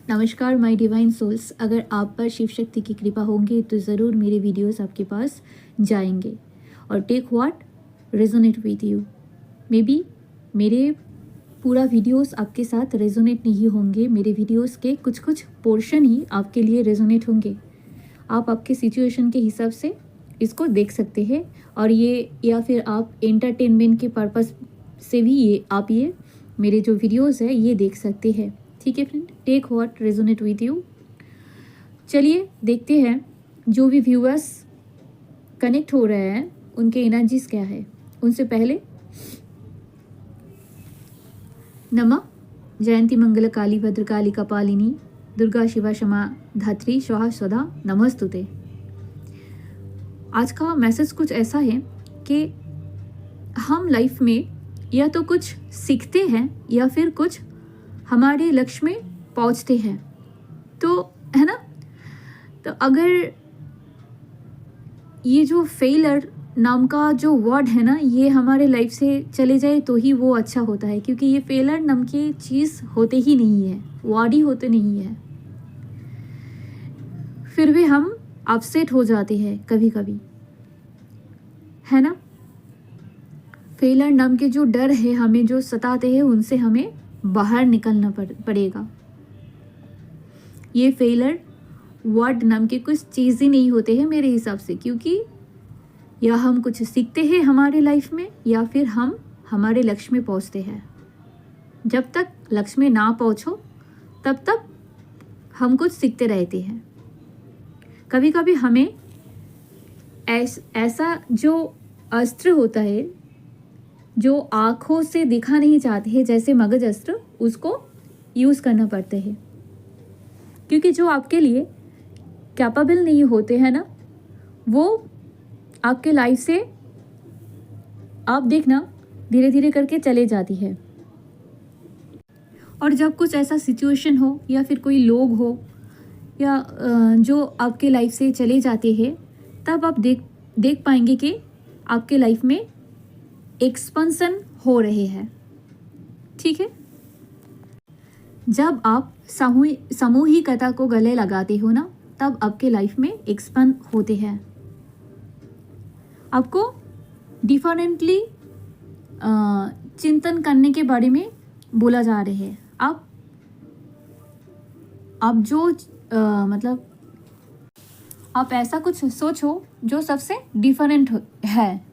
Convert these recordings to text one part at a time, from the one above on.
नमस्कार my divine souls. अगर आप पर शिव शक्ति की कृपा होंगी तो ज़रूर मेरे वीडियोस आपके पास जाएंगे और take what resonate with you. Maybe मेरे पूरा वीडियोस आपके साथ रेजोनेट नहीं होंगे, मेरे वीडियोस के कुछ कुछ पोर्शन ही आपके लिए रेजोनेट होंगे। आप आपके सिचुएशन के हिसाब से इसको देख सकते हैं और ये या फिर आप एंटरटेनमेंट के पर्पस से भी ये मेरे जो वीडियोस है ये देख सकते हैं। ठीक है friend, take what resonate with you. चलिए देखते हैं जो भी व्यूअर्स कनेक्ट हो रहे हैं उनके एनर्जीज क्या है। उनसे पहले नमः जयंती मंगल काली भद्रकाली कपालिनी दुर्गा शिवा क्षमा धात्री स्वाहा स्वधा नमस्तुते। आज का मैसेज कुछ ऐसा है कि हम लाइफ में या तो कुछ सीखते हैं या फिर कुछ हमारे लक्ष्य में पहुंचते हैं, तो है ना। तो अगर ये जो फेलर नाम का जो वर्ड है ना ये हमारे लाइफ से चले जाए तो ही वो अच्छा होता है, क्योंकि ये फेलर नाम की चीज़ होते ही नहीं है, वर्ड ही होते नहीं है। फिर भी हम अपसेट हो जाते हैं कभी कभी, है ना। फेलर नाम के जो डर है हमें जो सताते हैं उनसे हमें बाहर निकलना पड़ेगा। ये फेलर वर्ड नाम के कुछ चीज़ ही नहीं होते हैं मेरे हिसाब से, क्योंकि या हम कुछ सीखते हैं हमारे लाइफ में या फिर हम हमारे लक्ष्य में पहुंचते हैं। जब तक लक्ष्य में ना पहुंचो तब तक हम कुछ सीखते रहते हैं। कभी कभी हमें ऐसा जो अस्त्र होता है जो आँखों से दिखा नहीं चाहते हैं, जैसे मगज अस्त्र, उसको यूज़ करना पड़ता है, क्योंकि जो आपके लिए कैपेबल नहीं होते हैं ना वो आपके लाइफ से आप देखना धीरे धीरे करके चले जाती है। और जब कुछ ऐसा सिचुएशन हो या फिर कोई लोग हो या जो आपके लाइफ से चले जाते हैं, तब आप देख पाएंगे कि आपके लाइफ में एक्सपेंशन हो रहे हैं। ठीक है, जब आप सामूहिकता को गले लगाते हो ना तब आपके लाइफ में एक्सपेंड होते हैं। आपको डिफरेंटली चिंतन करने के बारे में बोला जा रहा है। आप जो मतलब आप ऐसा कुछ सोचो जो सबसे डिफरेंट है।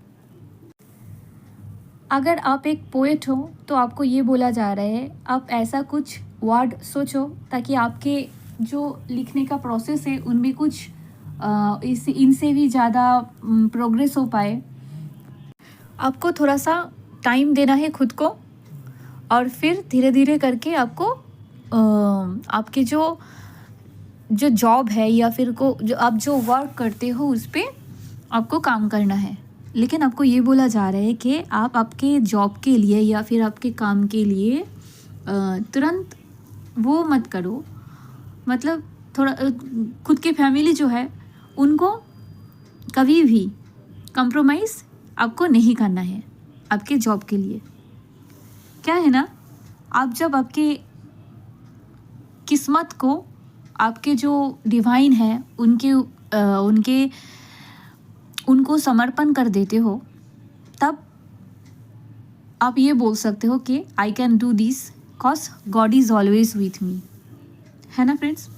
अगर आप एक पोएट हो तो आपको ये बोला जा रहा है आप ऐसा कुछ वर्ड सोचो ताकि आपके जो लिखने का प्रोसेस है उनमें कुछ इनसे भी ज़्यादा प्रोग्रेस हो पाए। आपको थोड़ा सा टाइम देना है खुद को और फिर धीरे धीरे करके आपको आपके जो जॉब है या फिर जो आप जो वर्क करते हो उस पर आपको काम करना है। लेकिन आपको ये बोला जा रहा है कि आप आपके जॉब के लिए या फिर आपके काम के लिए तुरंत वो मत करो, मतलब थोड़ा खुद के फैमिली जो है उनको कभी भी कंप्रोमाइज़ आपको नहीं करना है आपके जॉब के लिए। क्या है ना, आप जब आपके किस्मत को आपके जो डिवाइन है उनको समर्पण कर देते हो, तब आप ये बोल सकते हो कि I can do this cause God is always with me, है ना फ्रेंड्स।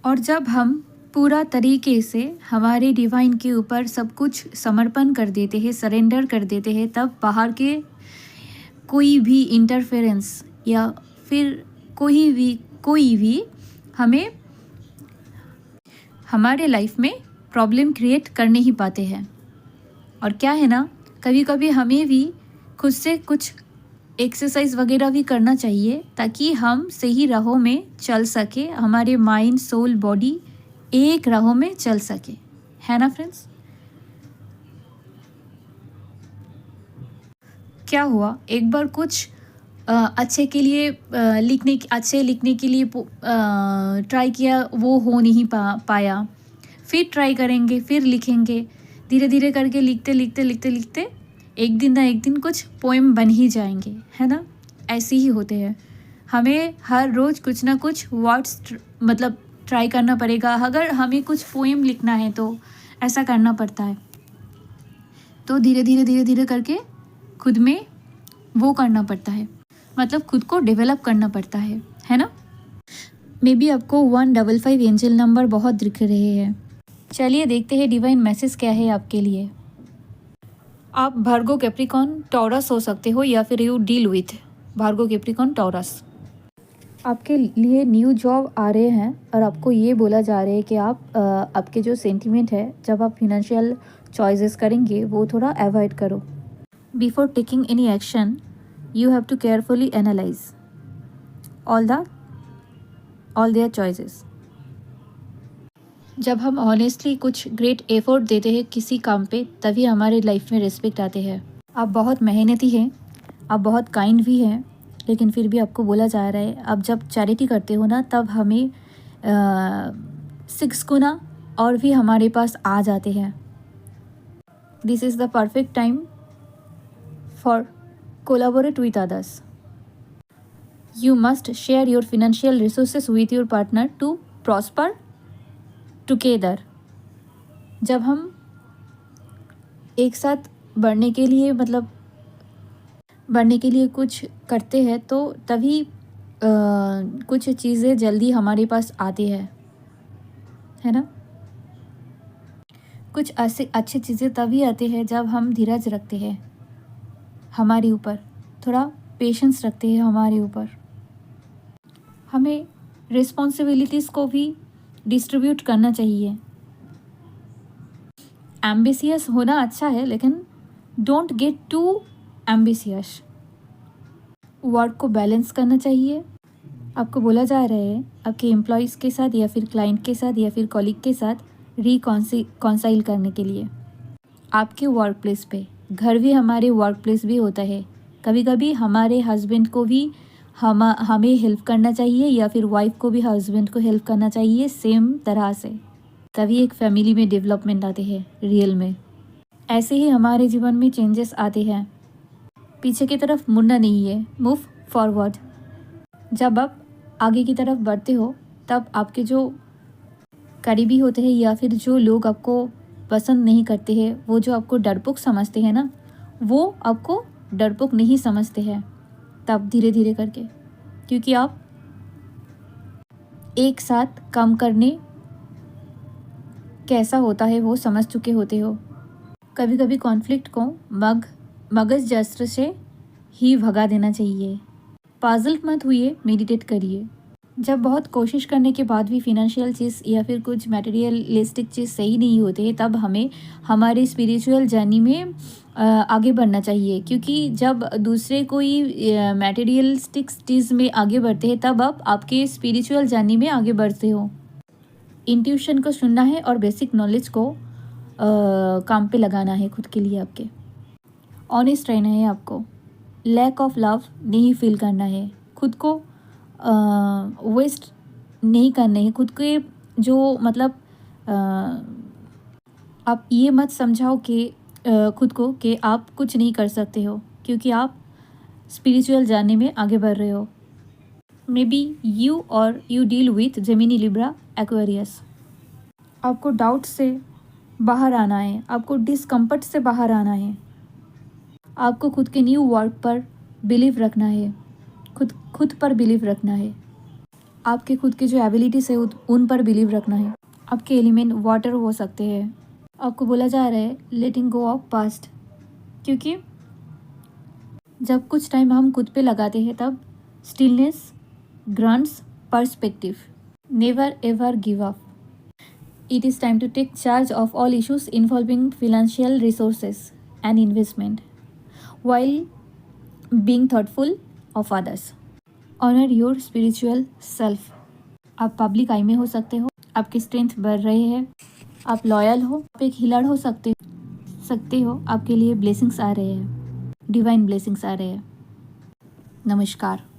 और जब हम पूरा तरीके से हमारे डिवाइन के ऊपर सब कुछ समर्पण कर देते हैं, सरेंडर कर देते हैं, तब बाहर के कोई भी इंटरफेरेंस या फिर कोई भी हमें हमारे लाइफ में प्रॉब्लम क्रिएट कर नहीं पाते हैं। और क्या है ना, कभी कभी हमें भी खुद से कुछ एक्सरसाइज वगैरह भी करना चाहिए ताकि हम सही राहों में चल सके, हमारे माइंड सोल बॉडी एक राहों में चल सके, है ना फ्रेंड्स। क्या हुआ, एक बार कुछ अच्छे लिखने के लिए ट्राई किया, वो हो नहीं पाया, फिर ट्राई करेंगे, फिर लिखेंगे, धीरे धीरे करके लिखते एक दिन ना एक दिन कुछ पोएम बन ही जाएंगे, है ना। ऐसे ही होते हैं। हमें हर रोज़ कुछ ना कुछ वर्ड्स मतलब ट्राई करना पड़ेगा। अगर हमें कुछ पोएम लिखना है तो ऐसा करना पड़ता है। तो धीरे धीरे करके खुद में वो करना पड़ता है, मतलब खुद को डेवलप करना पड़ता है ना। मे बी आपको 155 एंजल नंबर बहुत दिख रहे हैं। चलिए देखते हैं डिवाइन मैसेज क्या है आपके लिए। आप भार्गो कैप्रिकॉन टॉरस हो सकते हो या फिर you deal with Bhargo Capricorn taurus. आपके लिए न्यू जॉब आ रहे हैं और आपको ये बोला जा रहा है कि आप आपके जो सेंटिमेंट है, जब आप फिनेंशियल चॉइसेस करेंगे वो थोड़ा अवॉइड करो। Before taking any action you have to carefully analyse all their choices. जब हम ऑनेस्टली कुछ ग्रेट एफर्ट देते हैं किसी काम पे, तभी हमारे लाइफ में रिस्पेक्ट आते हैं। आप बहुत मेहनती हैं, आप बहुत काइंड भी हैं, लेकिन फिर भी आपको बोला जा रहा है आप जब चैरिटी करते हो ना, तब हमें 6 गुना और भी हमारे पास आ जाते हैं। This is the perfect time for collaborate with others. You must share your financial resources with your partner to prosper together. जब हम एक साथ बढ़ने के लिए कुछ करते हैं तो तभी कुछ चीज़ें जल्दी हमारे पास आती है ना। कुछ ऐसे अच्छी चीज़ें तभी आती हैं जब हम धीरज रखते हैं हमारे ऊपर, थोड़ा पेशेंस रखते हैं हमारे ऊपर। हमें रिस्पॉन्सिबिलिटीज़ को भी डिस्ट्रीब्यूट करना चाहिए। एम्बिशियस होना अच्छा है, लेकिन don't get too ambitious. Work को बैलेंस करना चाहिए। आपको बोला जा रहा है आपके एम्प्लॉयज़ के साथ या फिर क्लाइंट के साथ या फिर कॉलीग के साथ रिकॉन्साइल करने के लिए। आपके वर्क प्लेस पे, घर भी हमारे वर्क प्लेस भी होता है। कभी कभी हमारे हस्बैंड को भी हमें हेल्प करना चाहिए या फिर वाइफ को भी हस्बैंड को हेल्प करना चाहिए, सेम तरह से। तभी एक फैमिली में डेवलपमेंट आते हैं रियल में। ऐसे ही हमारे जीवन में चेंजेस आते हैं। पीछे की तरफ मुड़ना नहीं है, मूव फॉरवर्ड। जब आप आगे की तरफ बढ़ते हो तब आपके जो करीबी होते हैं या फिर जो लोग आपको पसंद नहीं करते हैं, वो जो आपको डरपोक समझते हैं ना, वो आपको डरपोक नहीं समझते हैं तब धीरे धीरे करके, क्योंकि आप एक साथ काम करने कैसा होता है वो समझ चुके होते हो। कभी कभी कॉन्फ्लिक्ट को मगज जस्त्र से ही भगा देना चाहिए। पाजल मत हुई, मेडिटेट करिए। जब बहुत कोशिश करने के बाद भी फिनेंशियल चीज़ या फिर कुछ मटेरियलिस्टिक चीज़ सही नहीं होते, तब हमें हमारे स्पिरिचुअल जर्नी में आगे बढ़ना चाहिए। क्योंकि जब दूसरे कोई मटेरियलिस्टिक चीज़ में आगे बढ़ते हैं, तब आप आपके स्पिरिचुअल जर्नी में आगे बढ़ते हो। इंट्यूशन को सुनना है और बेसिक नॉलेज को काम पे लगाना है खुद के लिए। आपके ऑनेस्ट रहना है, आपको लैक ऑफ लव नहीं फील करना है, खुद को वेस्ट नहीं करने है, खुद के जो मतलब आप ये मत समझाओ कि खुद को कि आप कुछ नहीं कर सकते हो, क्योंकि आप स्पिरिचुअल जाने में आगे बढ़ रहे हो। May be you deal with Gemini, Libra, Aquarius. आपको डाउट से बाहर आना है, आपको डिस्कम्फर्ट से बाहर आना है। आपको खुद के न्यू वर्क पर बिलीव रखना है, खुद पर बिलीव रखना है। आपके खुद के जो एबिलिटीज़ है उन पर बिलीव रखना है। आपके एलिमेंट वाटर हो सकते हैं। आपको बोला जा रहा है लेटिंग गो ऑफ पास्ट, क्योंकि जब कुछ टाइम हम खुद पे लगाते हैं तब stillness grants perspective. Never ever give up. It is time to take charge of all issues involving financial resources and investment while being thoughtful of others. Honor your spiritual self. आप public आई में हो सकते हो, आपकी strength बढ़ रही है, आप लॉयल हो, आप एक हीलर हो सकते हो। आपके लिए ब्लेसिंग्स आ रहे हैं, डिवाइन ब्लेसिंग्स आ रहे हैं। नमस्कार।